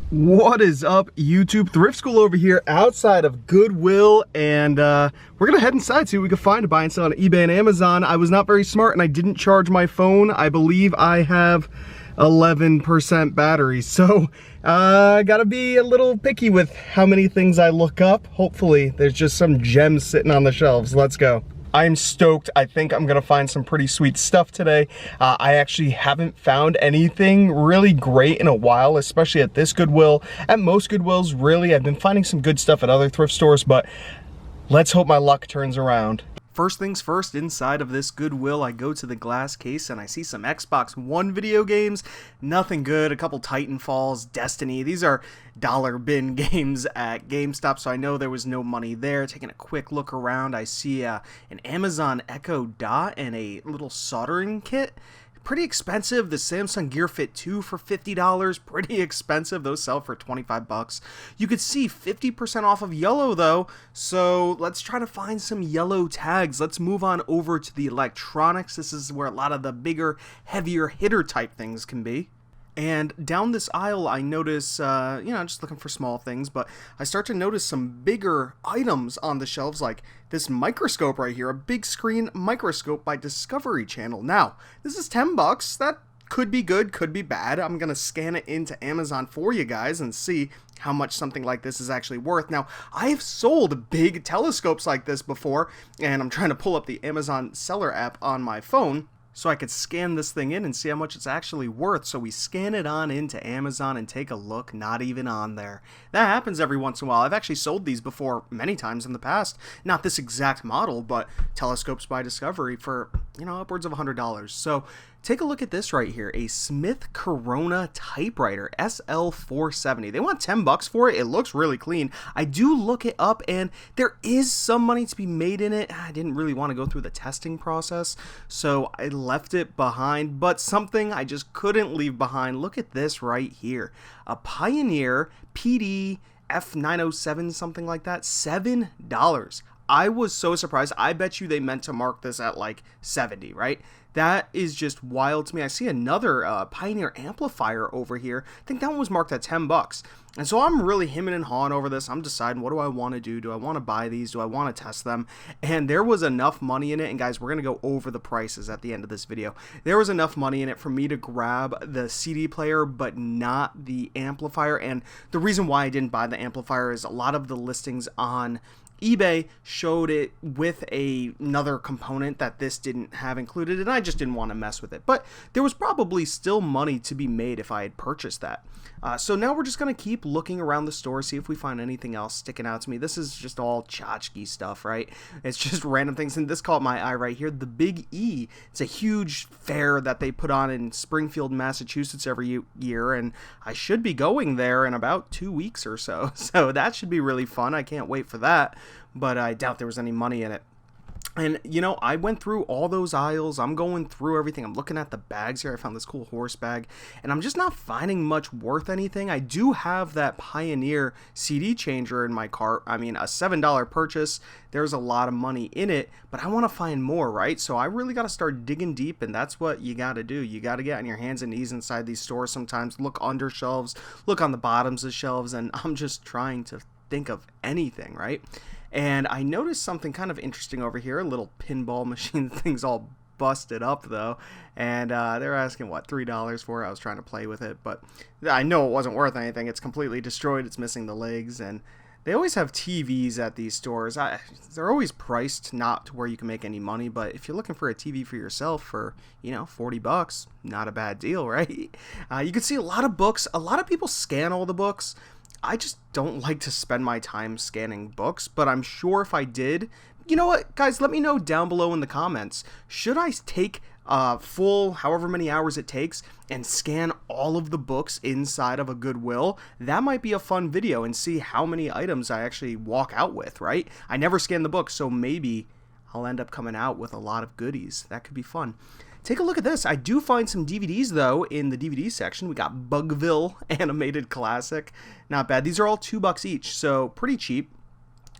What is up, YouTube? Thrift School over here outside of Goodwill, and we're gonna head inside, see what we can find to buy and sell on eBay and Amazon. I was not very smart and I didn't charge my phone. I believe I have 11% battery, so I gotta be a little picky with how many things I look up. Hopefully there's just some gems sitting on the shelves. Let's go. I'm stoked. I think I'm gonna find some pretty sweet stuff today. I actually haven't found anything really great in a while, especially at this Goodwill. At most Goodwills, really. I've been finding some good stuff at other thrift stores, but let's hope my luck turns around. First things first, inside of this Goodwill, I go to the glass case and I see some Xbox One video games. Nothing good, a couple Titanfalls, Destiny. These are dollar bin games at GameStop, so I know there was no money there. Taking a quick look around, I see an Amazon Echo Dot and a little soldering kit. Pretty expensive. The Samsung Gear Fit 2 for $50, pretty expensive. Those sell for 25 bucks. You could see 50% off of yellow though, so let's try to find some yellow tags. Let's move on over to the electronics. This is where a lot of the bigger, heavier hitter type things can be. And down this aisle, I notice, just looking for small things, but I start to notice some bigger items on the shelves, like this microscope right here, a big screen microscope by Discovery Channel. Now, this is 10 bucks. That could be good, could be bad. I'm going to scan it into Amazon for you guys and see how much something like this is actually worth. Now, I've sold big telescopes like this before, and I'm trying to pull up the Amazon seller app on my phone so I could scan this thing in and see how much it's actually worth. So we scan it on into Amazon and take a look, not even on there. That happens every once in a while. I've actually sold these before many times in the past. Not this exact model, but telescopes by Discovery for, upwards of $100. So take a look at this right here, a Smith Corona typewriter, SL470. They want 10 bucks for it. It looks really clean. I do look it up and there is some money to be made in it. I didn't really want to go through the testing process, so I left it behind, but something I just couldn't leave behind. Look at this right here. A Pioneer PD F907, something like that, $7. I was so surprised. I bet you they meant to mark this at like 70, right? That is just wild to me. I see another Pioneer amplifier over here. I think that one was marked at 10 bucks. And so I'm really hemming and hawing over this. I'm deciding, what do I want to do? Do I want to buy these? Do I want to test them? And there was enough money in it. And guys, we're going to go over the prices at the end of this video. There was enough money in it for me to grab the CD player, but not the amplifier. And the reason why I didn't buy the amplifier is a lot of the listings on eBay showed it with another component that this didn't have included, and I just didn't want to mess with it. But there was probably still money to be made if I had purchased that. So now we're just going to keep looking around the store, see if we find anything else sticking out to me. This is just all tchotchke stuff, right? It's just random things, and this caught my eye right here, the Big E. It's a huge fair that they put on in Springfield, Massachusetts every year, and I should be going there in about 2 weeks or so. So that should be really fun. I can't wait for that. But I doubt there was any money in it. And, I went through all those aisles. I'm going through everything. I'm looking at the bags here. I found this cool horse bag. And I'm just not finding much worth anything. I do have that Pioneer CD changer in my cart. I mean, a $7 purchase. There's a lot of money in it. But I want to find more, right? So I really got to start digging deep. And that's what you got to do. You got to get on your hands and knees inside these stores sometimes. Look under shelves. Look on the bottoms of shelves. And I'm just trying to think of anything, right? And I noticed something kind of interesting over here, a little pinball machine. Thing's all busted up though, and they're asking what, $3 for it. I was trying to play with it, but I know it wasn't worth anything. It's completely destroyed. It's missing the legs, and they always have TVs at these stores. They're always priced not to where you can make any money, but if you're looking for a TV for yourself for 40 bucks, not a bad deal, right? You can see a lot of books. A lot of people scan all the books. I just don't like to spend my time scanning books, but I'm sure if I did, you know what, guys, let me know down below in the comments. Should I take full however many hours it takes and scan all of the books inside of a Goodwill? That might be a fun video, and see how many items I actually walk out with, right? I never scan the books, so maybe I'll end up coming out with a lot of goodies. That could be fun. Take a look at this. I do find some DVDs, though, in the DVD section. We got Bugville Animated Classic. Not bad. These are all $2 each, so pretty cheap.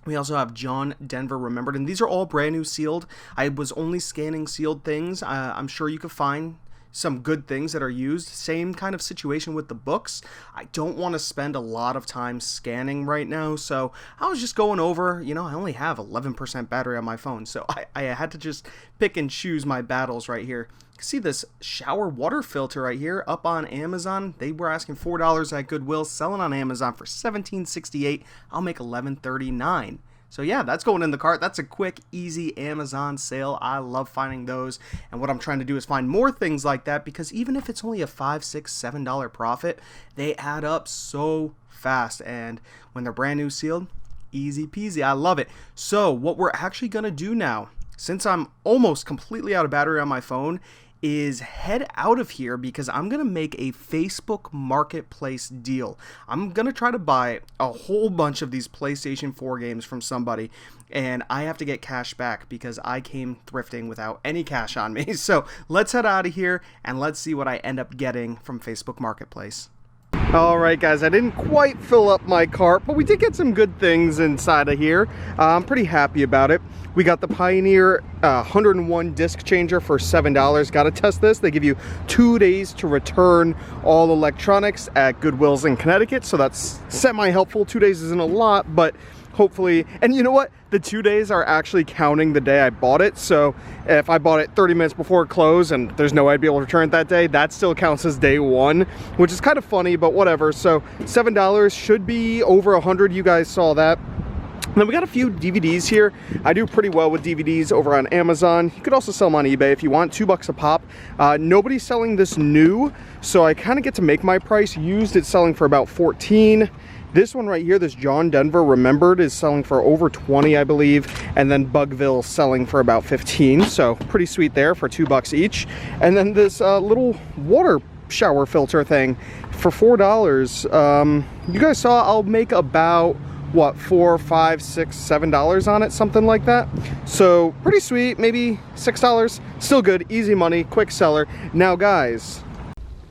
We also have John Denver Remembered, and these are all brand new sealed. I was only scanning sealed things. I'm sure you could find some good things that are used. Same kind of situation with the books. I don't want to spend a lot of time scanning right now, so I was just going over, you know, I only have 11% battery on my phone, so I had to just pick and choose my battles right here. You can see this shower water filter right here up on Amazon. They were asking $4 at Goodwill, selling on Amazon for $17.68. I'll make $11.39. So yeah, that's going in the cart. That's a quick, easy Amazon sale. I love finding those. And what I'm trying to do is find more things like that, because even if it's only a $5, $6, $7 profit, they add up so fast. And when they're brand new sealed, easy peasy. I love it. So what we're actually going to do now, since I'm almost completely out of battery on my phone, is head out of here because I'm going to make a Facebook Marketplace deal. I'm going to try to buy a whole bunch of these PlayStation 4 games from somebody, and I have to get cash back because I came thrifting without any cash on me. So let's head out of here and let's see what I end up getting from Facebook Marketplace. Alright guys, I didn't quite fill up my cart, but we did get some good things inside of here. I'm pretty happy about it. We got the Pioneer 101 disc changer for $7. Got to test this. They give you 2 days to return all electronics at Goodwill's in Connecticut, so that's semi-helpful. 2 days isn't a lot, but hopefully, and you know what? The 2 days are actually counting the day I bought it, so if I bought it 30 minutes before it closed and there's no way I'd be able to return it that day, that still counts as day one, which is kind of funny, but whatever. So $7 should be over 100. You guys saw that. And then we got a few DVDs here. I do pretty well with DVDs over on Amazon. You could also sell them on eBay if you want, $2 a pop. Nobody's selling this new, so I kind of get to make my price. Used, it's selling for about 14. This one right here, this John Denver Remembered, is selling for over 20, I believe. And then Bugville selling for about 15. So pretty sweet there for $2 each. And then this little water shower filter thing for $4. You guys saw I'll make about, what, $4, $5, $6, $7 on it, something like that. So pretty sweet, maybe $6. Still good, easy money, quick seller. Now guys,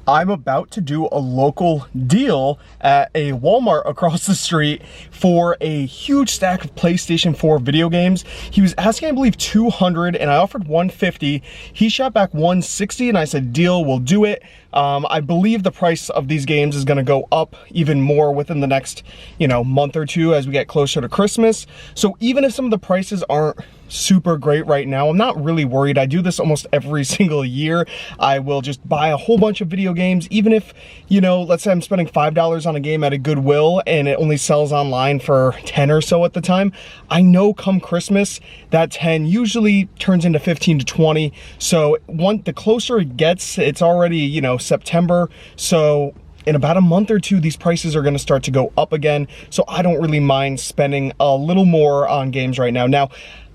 I'm about to do a local deal at a Walmart across the street for a huge stack of PlayStation 4 video games. He was asking, I believe, 200, and I offered 150. He shot back 160, and I said, deal, we'll do it. I believe the price of these games is going to go up even more within the next, you know, month or two as we get closer to Christmas. So even if some of the prices aren't super great right now, I'm not really worried. I do this almost every single year. I will just buy a whole bunch of video games, even if, you know, let's say I'm spending $5 on a game at a Goodwill and it only sells online for 10 or so at the time. I know come Christmas, that 10 usually turns into 15 to 20. So the closer it gets, it's already, you know, September. So in about a month or two, these prices are going to start to go up again. So I don't really mind spending a little more on games right now. Now,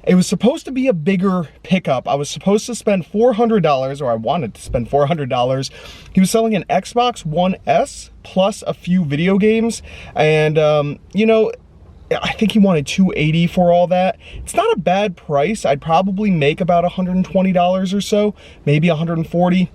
it was supposed to be a bigger pickup. I was supposed to spend $400, or I wanted to spend $400. He was selling an Xbox One S plus a few video games. And, you know, I think he wanted $280 for all that. It's not a bad price. I'd probably make about $120 or so, maybe $140.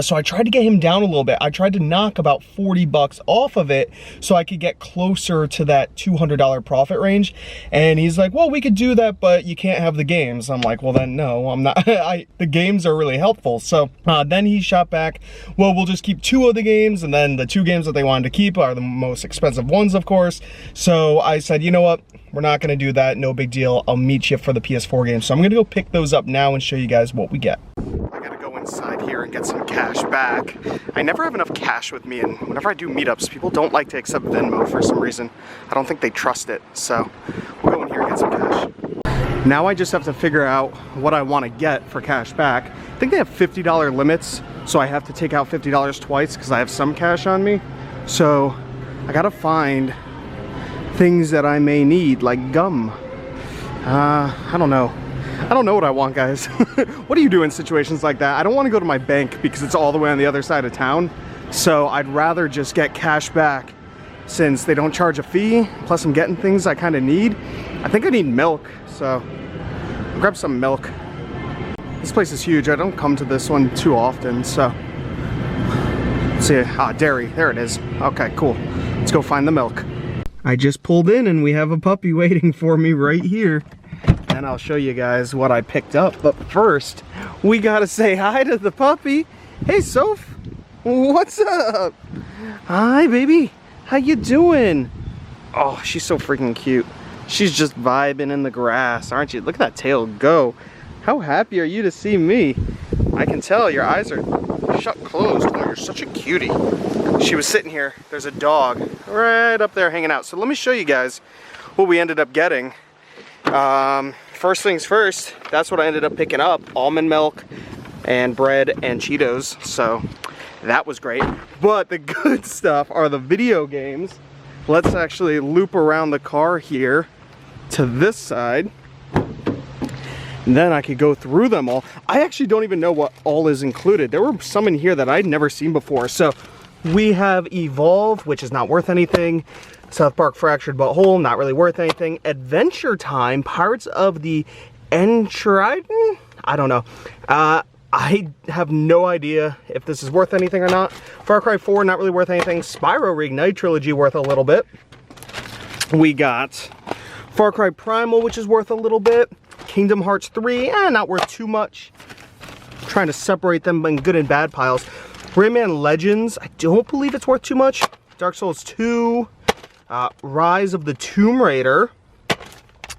So I tried to get him down a little bit. I tried to knock about $40 off of it so I could get closer to that $200 profit range. And he's like, well, we could do that, but you can't have the games. I'm like, well then no, I'm not. The games are really helpful. So then he shot back, well, we'll just keep 2 of the games, and then the 2 games that they wanted to keep are the most expensive ones, of course. So I said, you know what? We're not gonna do that, no big deal. I'll meet you for the PS4 games. So I'm gonna go pick those up now and show you guys what we get. I gotta go inside here and get some cash back. I never have enough cash with me, and whenever I do meetups, people don't like to accept Venmo for some reason. I don't think they trust it, so we'll go in here and get some cash. Now I just have to figure out what I want to get for cash back. I think they have $50 limits, so I have to take out $50 twice because I have some cash on me. So I gotta find things that I may need, like gum. I don't know. I don't know what I want, guys. What do you do in situations like that? I don't want to go to my bank because it's all the way on the other side of town. So I'd rather just get cash back since they don't charge a fee. Plus I'm getting things I kind of need. I think I need milk, so I'll grab some milk. This place is huge. I don't come to this one too often, so. Let's see, dairy, there it is. Okay, cool. Let's go find the milk. I just pulled in and we have a puppy waiting for me right here. And I'll show you guys what I picked up. But first, we gotta say hi to the puppy. Hey, Soph. What's up? Hi, baby. How you doing? Oh, she's so freaking cute. She's just vibing in the grass, aren't you? Look at that tail go. How happy are you to see me? I can tell your eyes are shut closed. Oh, you're such a cutie. She was sitting here. There's a dog right up there hanging out. So let me show you guys what we ended up getting. First things first, that's what I ended up picking up. Almond milk and bread and Cheetos. So that was great. But the good stuff are the video games. Let's actually loop around the car here to this side. And then I could go through them all. I actually don't even know what all is included. There were some in here that I'd never seen before. So we have Evolve, which is not worth anything. South Park Fractured But Whole, not really worth anything. Adventure Time, Pirates of the Enchiridion? I don't know. I have no idea if this is worth anything or not. Far Cry 4, not really worth anything. Spyro Reignite Trilogy, worth a little bit. We got Far Cry Primal, which is worth a little bit. Kingdom Hearts 3, not worth too much. I'm trying to separate them in good and bad piles. Rayman Legends, I don't believe it's worth too much. Dark Souls 2, Rise of the Tomb Raider,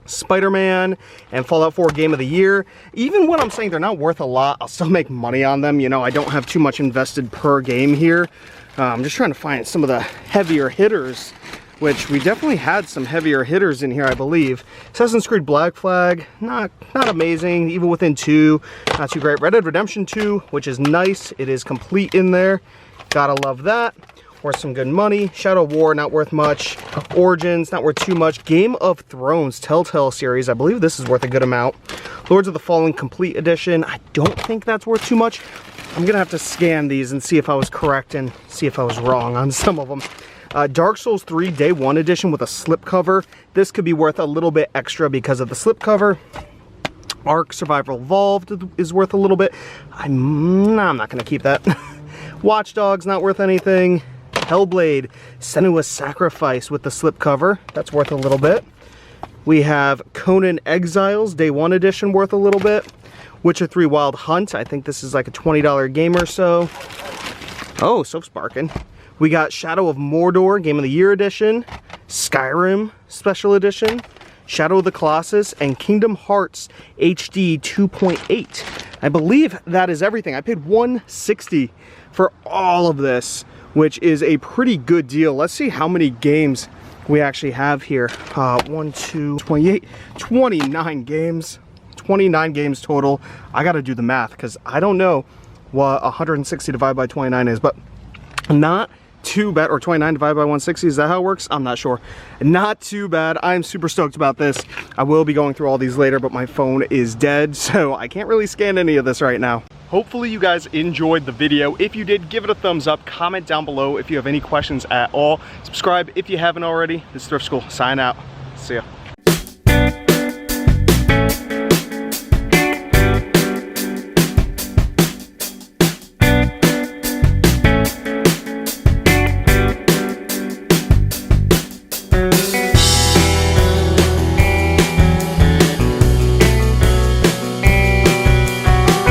Spider-Man, and Fallout 4 Game of the Year. Even when I'm saying they're not worth a lot, I'll still make money on them. You know, I don't have too much invested per game here. I'm just trying to find some of the heavier hitters, which we definitely had some heavier hitters in here, I believe. Assassin's Creed Black Flag, not amazing. Evil Within 2, not too great. Red Dead Redemption 2, which is nice. It is complete in there. Gotta love that. Worth some good money. Shadow of War, not worth much. Origins, not worth too much. Game of Thrones Telltale series, I believe this is worth a good amount. Lords of the Fallen Complete Edition, I don't think that's worth too much. I'm gonna have to scan these and see if I was correct and see if I was wrong on some of them. Dark Souls 3 Day 1 Edition with a slipcover. This could be worth a little bit extra because of the slipcover. Ark Survival Evolved is worth a little bit. I'm not gonna keep that. Watch Dogs, not worth anything. Hellblade Senua's Sacrifice with the slipcover. That's worth a little bit. We have Conan Exiles Day 1 Edition, worth a little bit. Witcher 3 Wild Hunt. I think this is like a $20 game or so. Oh, Soap's barking. We got Shadow of Mordor Game of the Year Edition. Skyrim Special Edition. Shadow of the Colossus, and Kingdom Hearts HD 2.8. I believe that is everything. I paid $160 for all of this, which is a pretty good deal. Let's see how many games we actually have here. 1, 2, 28, 29 games. 29 games total. I gotta do the math because I don't know what 160 divided by 29 is, but not too bad. Or 29 divided by 160, is that how it works? I'm not sure. Not too bad. I'm super stoked about this. I will be going through all these later, but my phone is dead, so I can't really scan any of this right now. Hopefully you guys enjoyed the video. If you did, give it a thumbs up. Comment down below if you have any questions at all. Subscribe if you haven't already. This is Thrift School. Sign out. See ya.